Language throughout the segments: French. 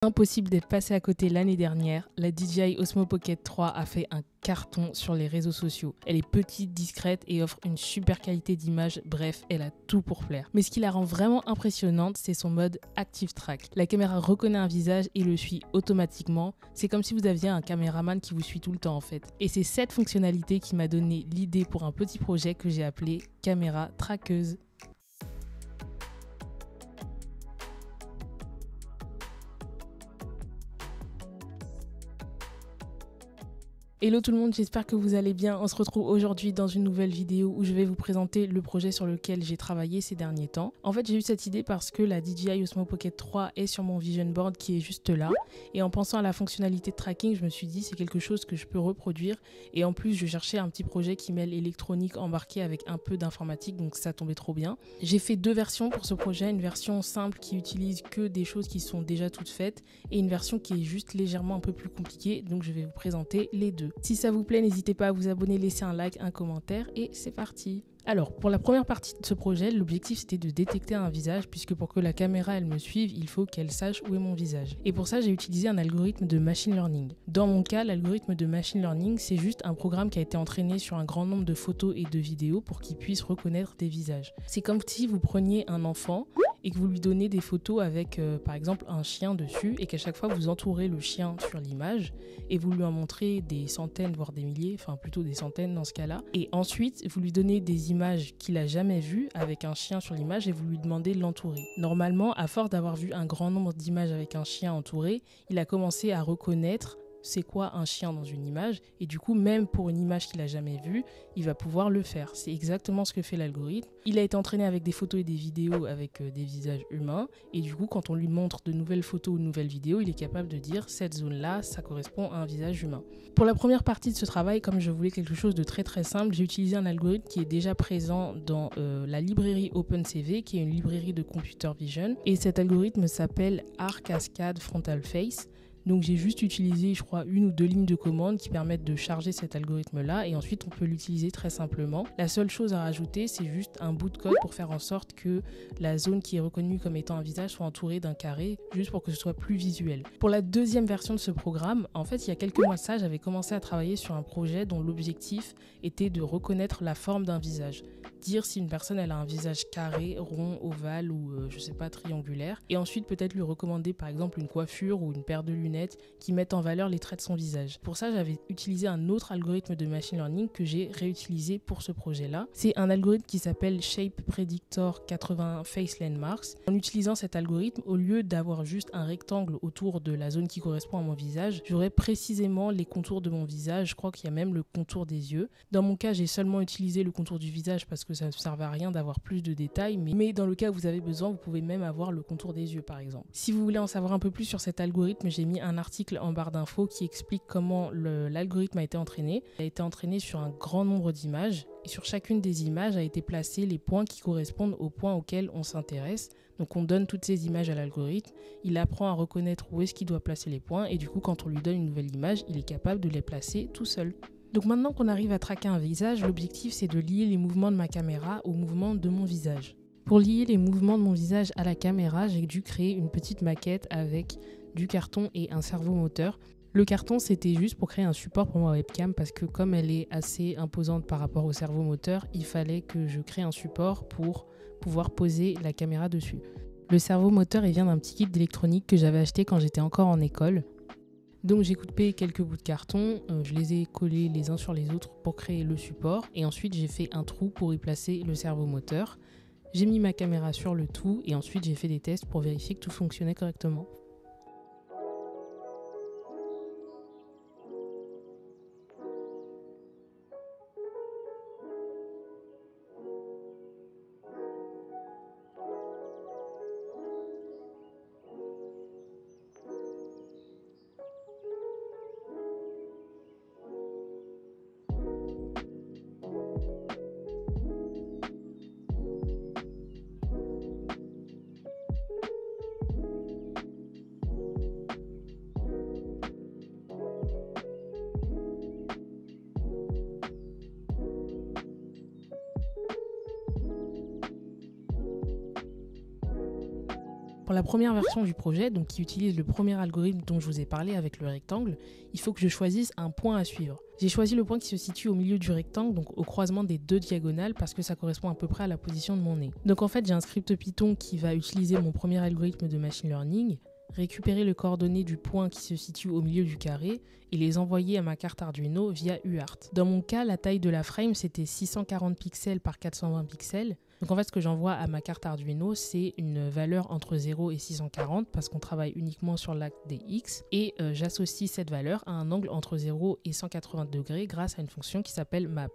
Impossible d'être passé à côté l'année dernière, la DJI Osmo Pocket 3 a fait un carton sur les réseaux sociaux. Elle est petite, discrète et offre une super qualité d'image, bref, elle a tout pour plaire. Mais ce qui la rend vraiment impressionnante, c'est son mode Active Track. La caméra reconnaît un visage et le suit automatiquement. C'est comme si vous aviez un caméraman qui vous suit tout le temps en fait. Et c'est cette fonctionnalité qui m'a donné l'idée pour un petit projet que j'ai appelé Caméra Traqueuse. Hello tout le monde, j'espère que vous allez bien. On se retrouve aujourd'hui dans une nouvelle vidéo où je vais vous présenter le projet sur lequel j'ai travaillé ces derniers temps. En fait, j'ai eu cette idée parce que la DJI Osmo Pocket 3 est sur mon vision board qui est juste là. Et en pensant à la fonctionnalité de tracking, je me suis dit c'est quelque chose que je peux reproduire. Et en plus, je cherchais un petit projet qui mêle électronique embarquée avec un peu d'informatique, donc ça tombait trop bien. J'ai fait deux versions pour ce projet, une version simple qui utilise que des choses qui sont déjà toutes faites et une version qui est juste légèrement un peu plus compliquée, donc je vais vous présenter les deux. Si ça vous plaît, n'hésitez pas à vous abonner, laisser un like, un commentaire et c'est parti. Alors, pour la première partie de ce projet, l'objectif c'était de détecter un visage puisque pour que la caméra elle me suive, il faut qu'elle sache où est mon visage. Et pour ça, j'ai utilisé un algorithme de machine learning. Dans mon cas, l'algorithme de machine learning, c'est juste un programme qui a été entraîné sur un grand nombre de photos et de vidéos pour qu'il puisse reconnaître des visages. C'est comme si vous preniez un enfant et que vous lui donnez des photos avec par exemple un chien dessus et qu'à chaque fois vous entourez le chien sur l'image et vous lui en montrez des centaines voire des milliers, enfin plutôt des centaines dans ce cas-là, et ensuite vous lui donnez des images qu'il a jamais vues avec un chien sur l'image et vous lui demandez de l'entourer. Normalement, à force d'avoir vu un grand nombre d'images avec un chien entouré, il a commencé à reconnaître c'est quoi un chien dans une image, et du coup même pour une image qu'il a jamais vue, il va pouvoir le faire. C'est exactement ce que fait l'algorithme. Il a été entraîné avec des photos et des vidéos avec des visages humains, et du coup quand on lui montre de nouvelles photos ou de nouvelles vidéos, il est capable de dire cette zone là ça correspond à un visage humain. Pour la première partie de ce travail, comme je voulais quelque chose de très simple, j'ai utilisé un algorithme qui est déjà présent dans la librairie OpenCV, qui est une librairie de computer vision, et cet algorithme s'appelle R-Cascade Frontal Face. Donc j'ai juste utilisé, je crois, une ou deux lignes de commande qui permettent de charger cet algorithme-là et ensuite on peut l'utiliser très simplement. La seule chose à rajouter, c'est juste un bout de code pour faire en sorte que la zone qui est reconnue comme étant un visage soit entourée d'un carré, juste pour que ce soit plus visuel. Pour la deuxième version de ce programme, en fait, il y a quelques mois de ça, j'avais commencé à travailler sur un projet dont l'objectif était de reconnaître la forme d'un visage. Dire si une personne elle a un visage carré, rond, ovale ou je sais pas, triangulaire, et ensuite peut-être lui recommander par exemple une coiffure ou une paire de lunettes qui mettent en valeur les traits de son visage. Pour ça, j'avais utilisé un autre algorithme de machine learning que j'ai réutilisé pour ce projet-là. C'est un algorithme qui s'appelle Shape Predictor 80 Face Landmarks. En utilisant cet algorithme, au lieu d'avoir juste un rectangle autour de la zone qui correspond à mon visage, j'aurais précisément les contours de mon visage. Je crois qu'il y a même le contour des yeux. Dans mon cas, j'ai seulement utilisé le contour du visage parce que ça ne servait à rien d'avoir plus de détails, mais dans le cas où vous avez besoin, vous pouvez même avoir le contour des yeux par exemple. Si vous voulez en savoir un peu plus sur cet algorithme, j'ai mis un article en barre d'infos qui explique comment l'algorithme a été entraîné. Il a été entraîné sur un grand nombre d'images et sur chacune des images a été placé les points qui correspondent aux points auxquels on s'intéresse. Donc on donne toutes ces images à l'algorithme, il apprend à reconnaître où est-ce qu'il doit placer les points et du coup quand on lui donne une nouvelle image, il est capable de les placer tout seul. Donc maintenant qu'on arrive à traquer un visage, l'objectif c'est de lier les mouvements de ma caméra aux mouvements de mon visage. Pour lier les mouvements de mon visage à la caméra, j'ai dû créer une petite maquette avec du carton et un servomoteur. Le carton c'était juste pour créer un support pour ma webcam parce que comme elle est assez imposante par rapport au servomoteur, il fallait que je crée un support pour pouvoir poser la caméra dessus. Le servomoteur il vient d'un petit kit d'électronique que j'avais acheté quand j'étais encore en école. Donc j'ai coupé quelques bouts de carton, je les ai collés les uns sur les autres pour créer le support et ensuite j'ai fait un trou pour y placer le servomoteur. J'ai mis ma caméra sur le tout et ensuite j'ai fait des tests pour vérifier que tout fonctionnait correctement. Pour la première version du projet, donc qui utilise le premier algorithme dont je vous ai parlé avec le rectangle, il faut que je choisisse un point à suivre. J'ai choisi le point qui se situe au milieu du rectangle, donc au croisement des deux diagonales, parce que ça correspond à peu près à la position de mon nez. Donc en fait, j'ai un script Python qui va utiliser mon premier algorithme de machine learning, récupérer les coordonnées du point qui se situe au milieu du carré et les envoyer à ma carte Arduino via UART. Dans mon cas, la taille de la frame, c'était 640 pixels par 420 pixels. Donc en fait, ce que j'envoie à ma carte Arduino, c'est une valeur entre 0 et 640 parce qu'on travaille uniquement sur l'axe des X. Et j'associe cette valeur à un angle entre 0 et 180 degrés grâce à une fonction qui s'appelle map.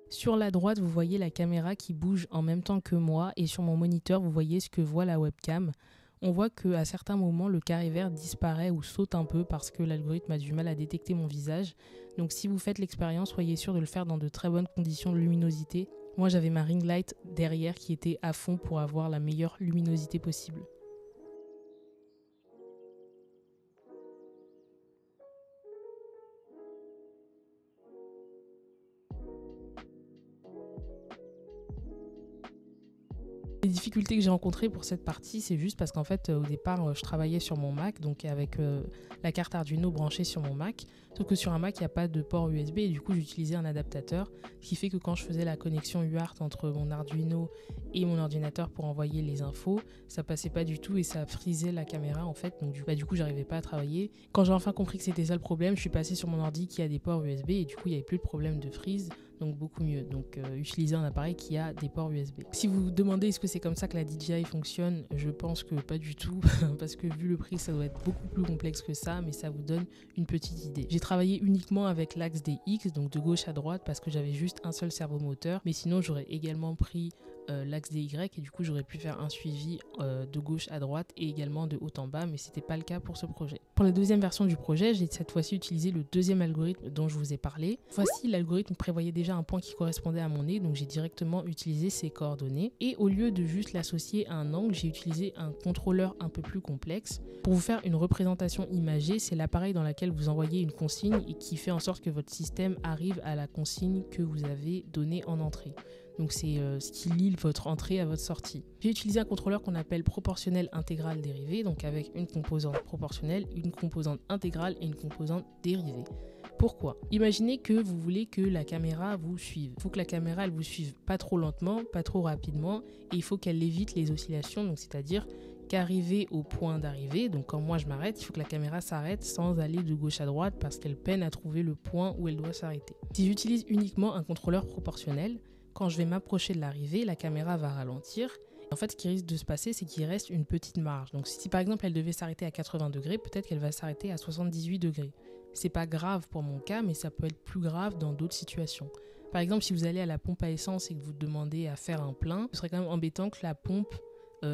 Sur la droite, vous voyez la caméra qui bouge en même temps que moi et sur mon moniteur, vous voyez ce que voit la webcam. On voit qu'à certains moments, le carré vert disparaît ou saute un peu parce que l'algorithme a du mal à détecter mon visage. Donc si vous faites l'expérience, soyez sûr de le faire dans de très bonnes conditions de luminosité. Moi, j'avais ma ring light derrière qui était à fond pour avoir la meilleure luminosité possible. Les difficultés que j'ai rencontrées pour cette partie, c'est juste parce qu'en fait, au départ, je travaillais sur mon Mac, donc avec la carte Arduino branchée sur mon Mac. Sauf que sur un Mac, il n'y a pas de port USB et du coup, j'utilisais un adaptateur, ce qui fait que quand je faisais la connexion UART entre mon Arduino et mon ordinateur pour envoyer les infos, ça passait pas du tout et ça frisait la caméra en fait. Donc du coup, j'arrivais pas à travailler. Quand j'ai enfin compris que c'était ça le problème, je suis passé sur mon ordi qui a des ports USB et du coup, il n'y avait plus de problème de freeze. Donc beaucoup mieux. Donc utiliser un appareil qui a des ports USB. Si vous vous demandez est-ce que c'est comme ça que la DJI fonctionne, je pense que pas du tout parce que vu le prix ça doit être beaucoup plus complexe que ça, mais ça vous donne une petite idée. J'ai travaillé uniquement avec l'axe des X, donc de gauche à droite parce que j'avais juste un seul servomoteur, mais sinon j'aurais également pris l'axe des Y et du coup j'aurais pu faire un suivi de gauche à droite et également de haut en bas, mais c'était pas le cas pour ce projet. Pour la deuxième version du projet, j'ai cette fois-ci utilisé le deuxième algorithme dont je vous ai parlé. Voici, l'algorithme prévoyait déjà un point qui correspondait à mon nez, donc j'ai directement utilisé ces coordonnées et au lieu de juste l'associer à un angle, j'ai utilisé un contrôleur un peu plus complexe. Pour vous faire une représentation imagée, c'est l'appareil dans lequel vous envoyez une consigne et qui fait en sorte que votre système arrive à la consigne que vous avez donnée en entrée. Donc c'est ce qui lie votre entrée à votre sortie. J'ai utilisé un contrôleur qu'on appelle proportionnel intégral dérivé, donc avec une composante proportionnelle, une composante intégrale et une composante dérivée. Pourquoi ? Imaginez que vous voulez que la caméra vous suive. Il faut que la caméra elle vous suive pas trop lentement, pas trop rapidement, et il faut qu'elle évite les oscillations, donc c'est-à-dire qu'arriver au point d'arrivée, donc quand moi je m'arrête, il faut que la caméra s'arrête sans aller de gauche à droite parce qu'elle peine à trouver le point où elle doit s'arrêter. Si j'utilise uniquement un contrôleur proportionnel, quand je vais m'approcher de l'arrivée, la caméra va ralentir. En fait, ce qui risque de se passer, c'est qu'il reste une petite marge. Donc si par exemple elle devait s'arrêter à 80 degrés, peut-être qu'elle va s'arrêter à 78 degrés. C'est pas grave pour mon cas, mais ça peut être plus grave dans d'autres situations. Par exemple, si vous allez à la pompe à essence et que vous demandez à faire un plein, ce serait quand même embêtant que la pompe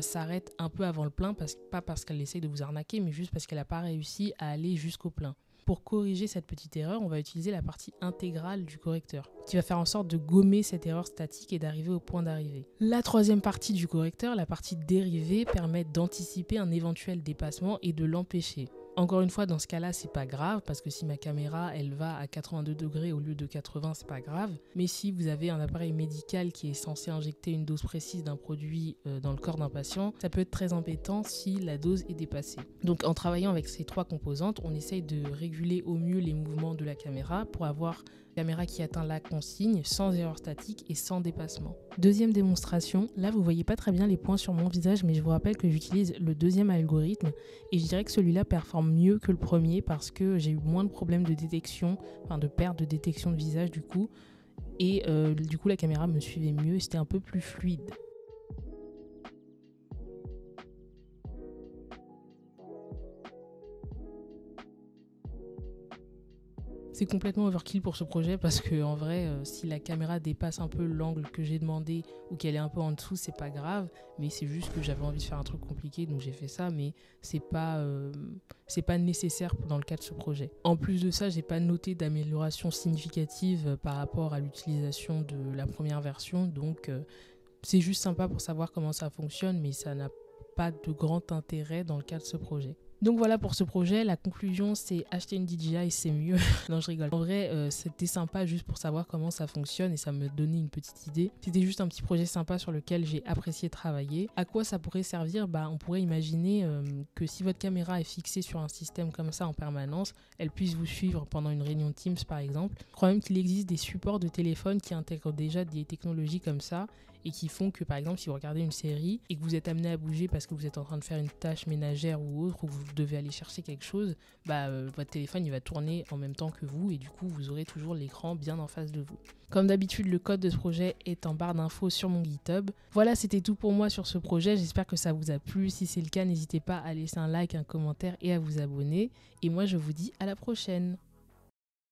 s'arrête un peu avant le plein, pas parce qu'elle essaye de vous arnaquer, mais juste parce qu'elle n'a pas réussi à aller jusqu'au plein. Pour corriger cette petite erreur, on va utiliser la partie intégrale du correcteur, qui va faire en sorte de gommer cette erreur statique et d'arriver au point d'arrivée. La troisième partie du correcteur, la partie dérivée, permet d'anticiper un éventuel dépassement et de l'empêcher. Encore une fois, dans ce cas-là, c'est pas grave parce que si ma caméra elle va à 82 degrés au lieu de 80, c'est pas grave. Mais si vous avez un appareil médical qui est censé injecter une dose précise d'un produit dans le corps d'un patient, ça peut être très embêtant si la dose est dépassée. Donc en travaillant avec ces trois composantes, on essaye de réguler au mieux les mouvements de la caméra pour avoir une caméra qui atteint la consigne sans erreur statique et sans dépassement. Deuxième démonstration, là vous voyez pas très bien les points sur mon visage, mais je vous rappelle que j'utilise le deuxième algorithme et je dirais que celui-là performe mieux que le premier parce que j'ai eu moins de problèmes de détection, enfin de perte de détection de visage du coup, et du coup la caméra me suivait mieux et c'était un peu plus fluide. C'est complètement overkill pour ce projet parce que en vrai, si la caméra dépasse un peu l'angle que j'ai demandé ou qu'elle est un peu en dessous, c'est pas grave. Mais c'est juste que j'avais envie de faire un truc compliqué, donc j'ai fait ça. Mais c'est pas nécessaire dans le cas de ce projet. En plus de ça, j'ai pas noté d'amélioration significative par rapport à l'utilisation de la première version. Donc c'est juste sympa pour savoir comment ça fonctionne, mais ça n'a pas de grand intérêt dans le cas de ce projet. Donc voilà pour ce projet, la conclusion c'est acheter une DJI c'est mieux. Non je rigole. En vrai c'était sympa juste pour savoir comment ça fonctionne et ça me donnait une petite idée. C'était juste un petit projet sympa sur lequel j'ai apprécié travailler. À quoi ça pourrait servir? On pourrait imaginer que si votre caméra est fixée sur un système comme ça en permanence, elle puisse vous suivre pendant une réunion Teams par exemple. Je crois même qu'il existe des supports de téléphone qui intègrent déjà des technologies comme ça et qui font que par exemple si vous regardez une série et que vous êtes amené à bouger parce que vous êtes en train de faire une tâche ménagère ou autre, ou que vous devez aller chercher quelque chose, votre téléphone il va tourner en même temps que vous et du coup vous aurez toujours l'écran bien en face de vous. Comme d'habitude, le code de ce projet est en barre d'infos sur mon GitHub. Voilà, c'était tout pour moi sur ce projet. J'espère que ça vous a plu. Si c'est le cas, n'hésitez pas à laisser un like, un commentaire et à vous abonner. Et moi, je vous dis à la prochaine.